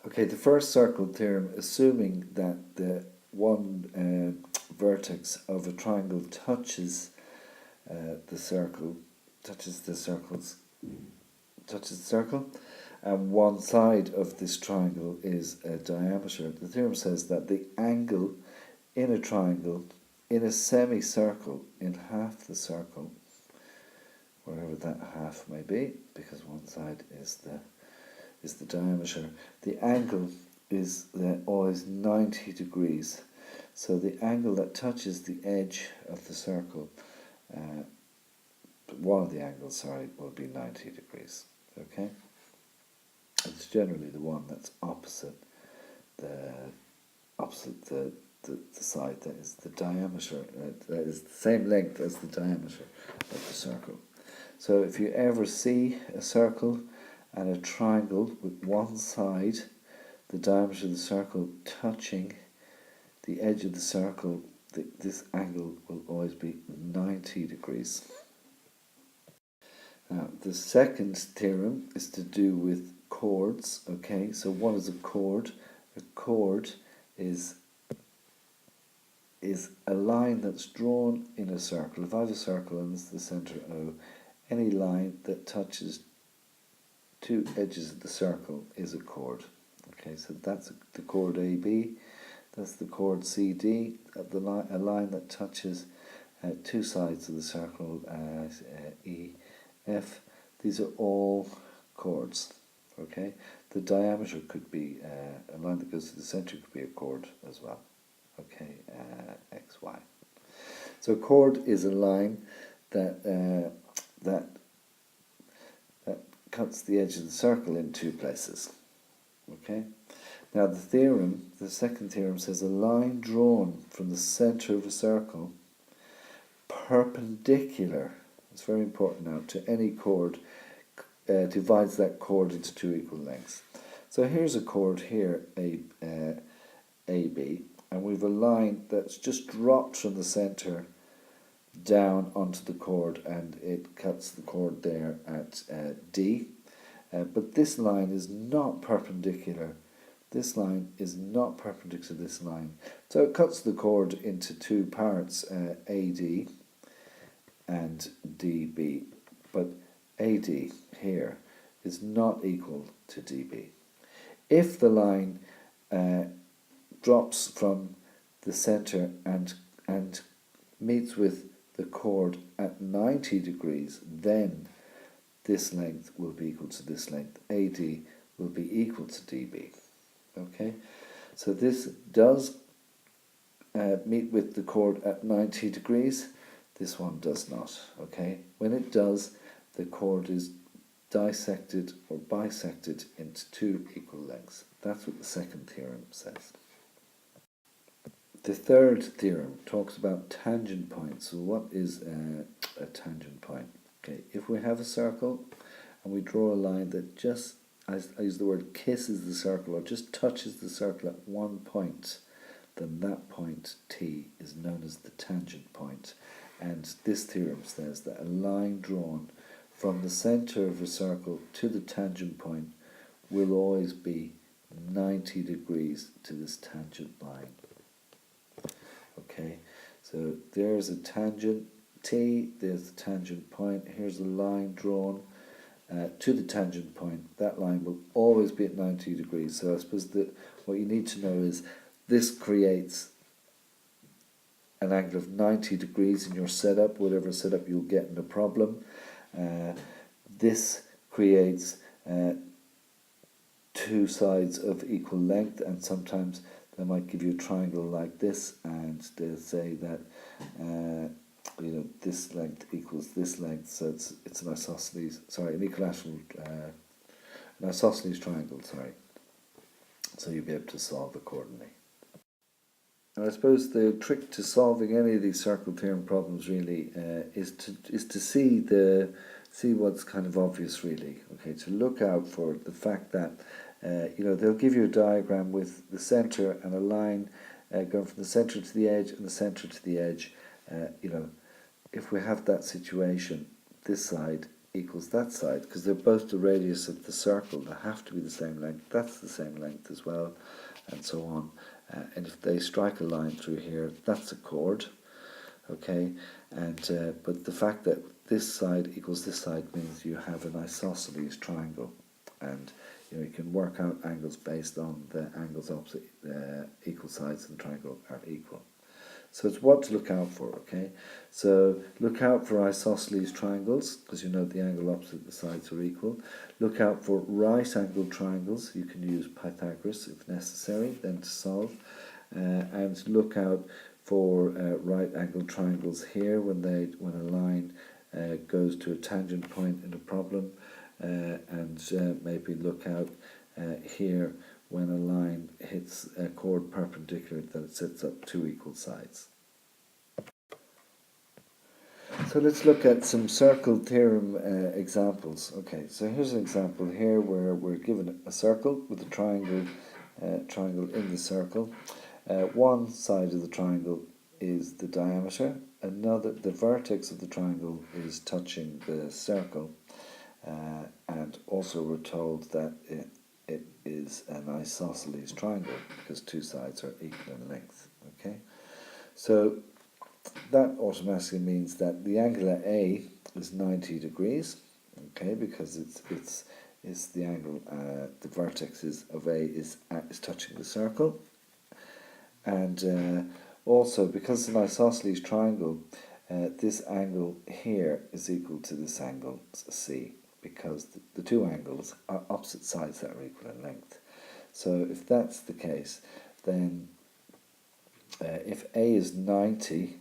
Okay, the first circle theorem, assuming that the one vertex of a triangle touches the circle, touches the circle, and one side of this triangle is a diameter. The theorem says that the angle in a triangle, in a semicircle, in half the circle, wherever that half may be, because one side is the diameter, the angle is always 90 degrees. So the angle that touches the edge of the circle, one of the angles, sorry, will be 90 degrees. Okay? It's generally the one that's opposite the side that is the diameter, that is the same length as the diameter of the circle. So if you ever see a circle and a triangle with one side, the diameter of the circle touching the edge of the circle, this angle will always be 90 degrees. Now, the second theorem is to do with chords. Okay, so what is a chord? A chord is a line that's drawn in a circle. If I have a circle and this is the centre O, any line that touches two edges of the circle is a chord. Okay, so that's the chord AB, that's the chord CD, a line that touches two sides of the circle, E, F. These are all chords. Okay, the diameter could be a line that goes to the centre could be a chord as well. Okay, X, Y. So a chord is a line that cuts the edge of the circle in two places. Okay. Now the second theorem says a line drawn from the centre of a circle perpendicular, it's very important now, to any chord divides that chord into two equal lengths. So here's a chord here, AB, and we've a line that's just dropped from the centre down onto the chord, and it cuts the chord there at D. But this line is not perpendicular. This line is not perpendicular to this line. So it cuts the chord into two parts, AD and DB. But AD here is not equal to DB. If the line drops from the centre and meets with the chord at 90 degrees, then this length will be equal to this length. AD will be equal to DB. Okay, so this does meet with the chord at 90 degrees. This one does not. Okay, when it does, the chord is dissected or bisected into two equal lengths. That's what the second theorem says. The third theorem talks about tangent points. So what is a tangent point? Okay, if we have a circle and we draw a line that just, I use the word kisses the circle or just touches the circle at one point, then that point T is known as the tangent point. And this theorem says that a line drawn from the centre of a circle to the tangent point will always be 90 degrees to this tangent line. Okay, so there's a tangent T, there's the tangent point, here's a line drawn to the tangent point. That line will always be at 90 degrees. So I suppose that what you need to know is this creates an angle of 90 degrees in your setup, whatever setup you'll get in the problem. This creates two sides of equal length, and sometimes they might give you a triangle like this, and they'll say that this length equals this length, so it's an isosceles, an equilateral, an isosceles triangle, So you'll be able to solve accordingly. And I suppose the trick to solving any of these circle theorem problems really is to see what's kind of obvious really. Okay, to look out for the fact that they'll give you a diagram with the centre and a line going from the centre to the edge and the centre to the edge. If we have that situation, this side equals that side, because they're both the radius of the circle, they have to be the same length, that's the same length as well, and so on. And if they strike a line through here, that's a chord, okay? And but the fact that this side equals this side means you have an isosceles triangle, and you can work out angles based on the angles opposite equal sides of the triangle are equal. So it's what to look out for, okay? So look out for isosceles triangles, because you know the angle opposite the sides are equal. Look out for right-angled triangles. You can use Pythagoras if necessary, then to solve. And look out for right-angled triangles here when a line goes to a tangent point in a problem, and maybe look out here when a line hits a chord perpendicular that it sets up two equal sides. So let's look at some circle theorem examples. Okay, so here's an example here where we're given a circle with a triangle in the circle. One side of the triangle is the diameter, the vertex of the triangle is touching the circle, and also we're told that it is an isosceles triangle because two sides are equal in length. Okay, so that automatically means that the angle at A is 90 degrees. Okay, because it's the angle the vertex of A is touching the circle, and also because it's an isosceles triangle, this angle here is equal to this angle C, because the two angles are opposite sides that are equal in length. So if that's the case, then if A is 90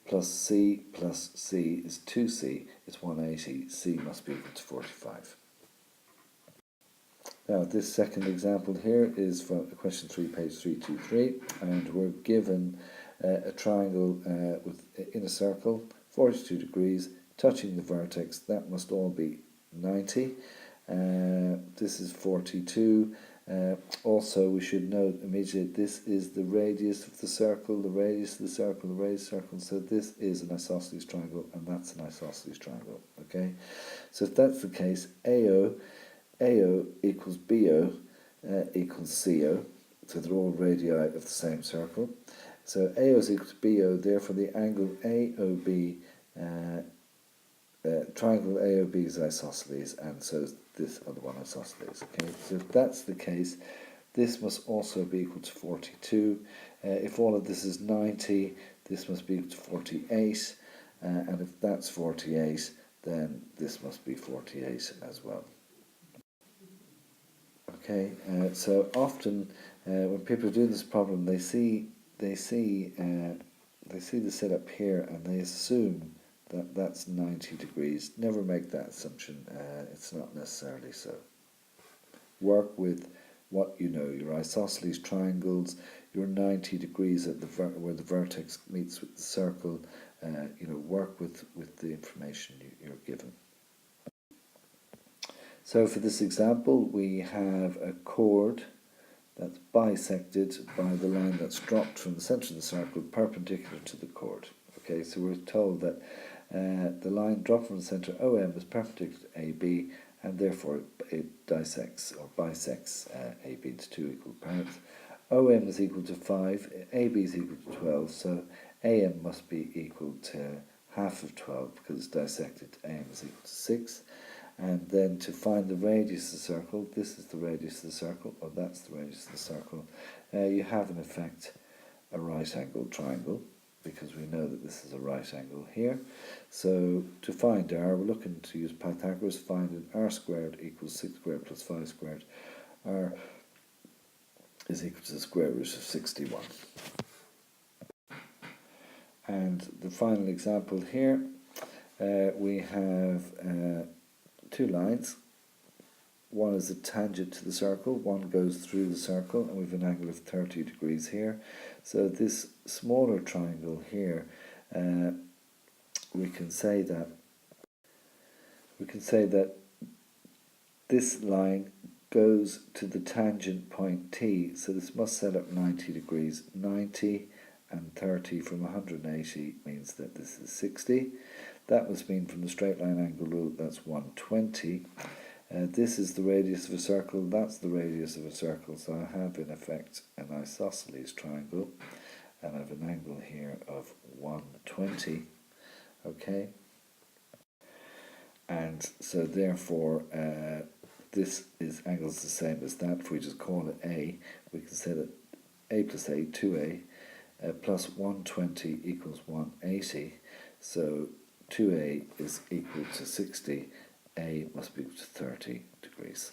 plus C is 2C is 180, C must be equal to 45. Now this second example here is from question 3, page 323, and we're given a triangle in a circle, 42 degrees, touching the vertex. That must all be 90. This is 42. Also, we should note immediately this is the radius of the circle, the radius of the circle, the radius of the circle. So this is an isosceles triangle, and that's an isosceles triangle. Okay, so if that's the case, AO equals BO equals CO. So they're all radii of the same circle. So AO is equal to BO. Therefore, the angle AOB. Triangle AOB is isosceles, and so is this other one isosceles. Okay, so if that's the case, this must also be equal to 42. If all of this is 90, this must be equal to 48, and if that's 48, then this must be 48 as well. Okay, so often when people are doing this problem, they see the setup here, and they assume that's 90 degrees. Never make that assumption. It's not necessarily so. Work with what you know, your isosceles triangles, your 90 degrees at where the vertex meets with the circle. Work with the information you're given. So for this example, we have a chord that's bisected by the line that's dropped from the centre of the circle perpendicular to the chord. Okay, so we're told that the line dropped from the centre OM is perpendicular to AB, and therefore it dissects or bisects AB into two equal parts. OM is equal to 5, AB is equal to 12, so AM must be equal to half of 12 because it's dissected. AM is equal to 6. And then to find the radius of the circle, this is the radius of the circle, or that's the radius of the circle, you have in effect a right-angled triangle, because we know that this is a right angle here. So to find r, we're looking to use Pythagoras, find that r squared equals 6 squared plus 5 squared. R is equal to the square root of 61. And the final example here, we have two lines. One is a tangent to the circle, one goes through the circle, and we have an angle of 30 degrees here. So this smaller triangle here, we can say that this line goes to the tangent point T, so this must set up 90 degrees. 90 and 30 from 180 means that this is 60. That must mean from the straight line angle rule that's 120. This is the radius of a circle, that's the radius of a circle, so I have in effect an isosceles triangle, and I have an angle here of 120, okay? And so therefore this is angles the same as that. If we just call it A, we can say that A plus A, 2A, plus 120 equals 180, so 2A is equal to 60, A must be equal to 30 degrees.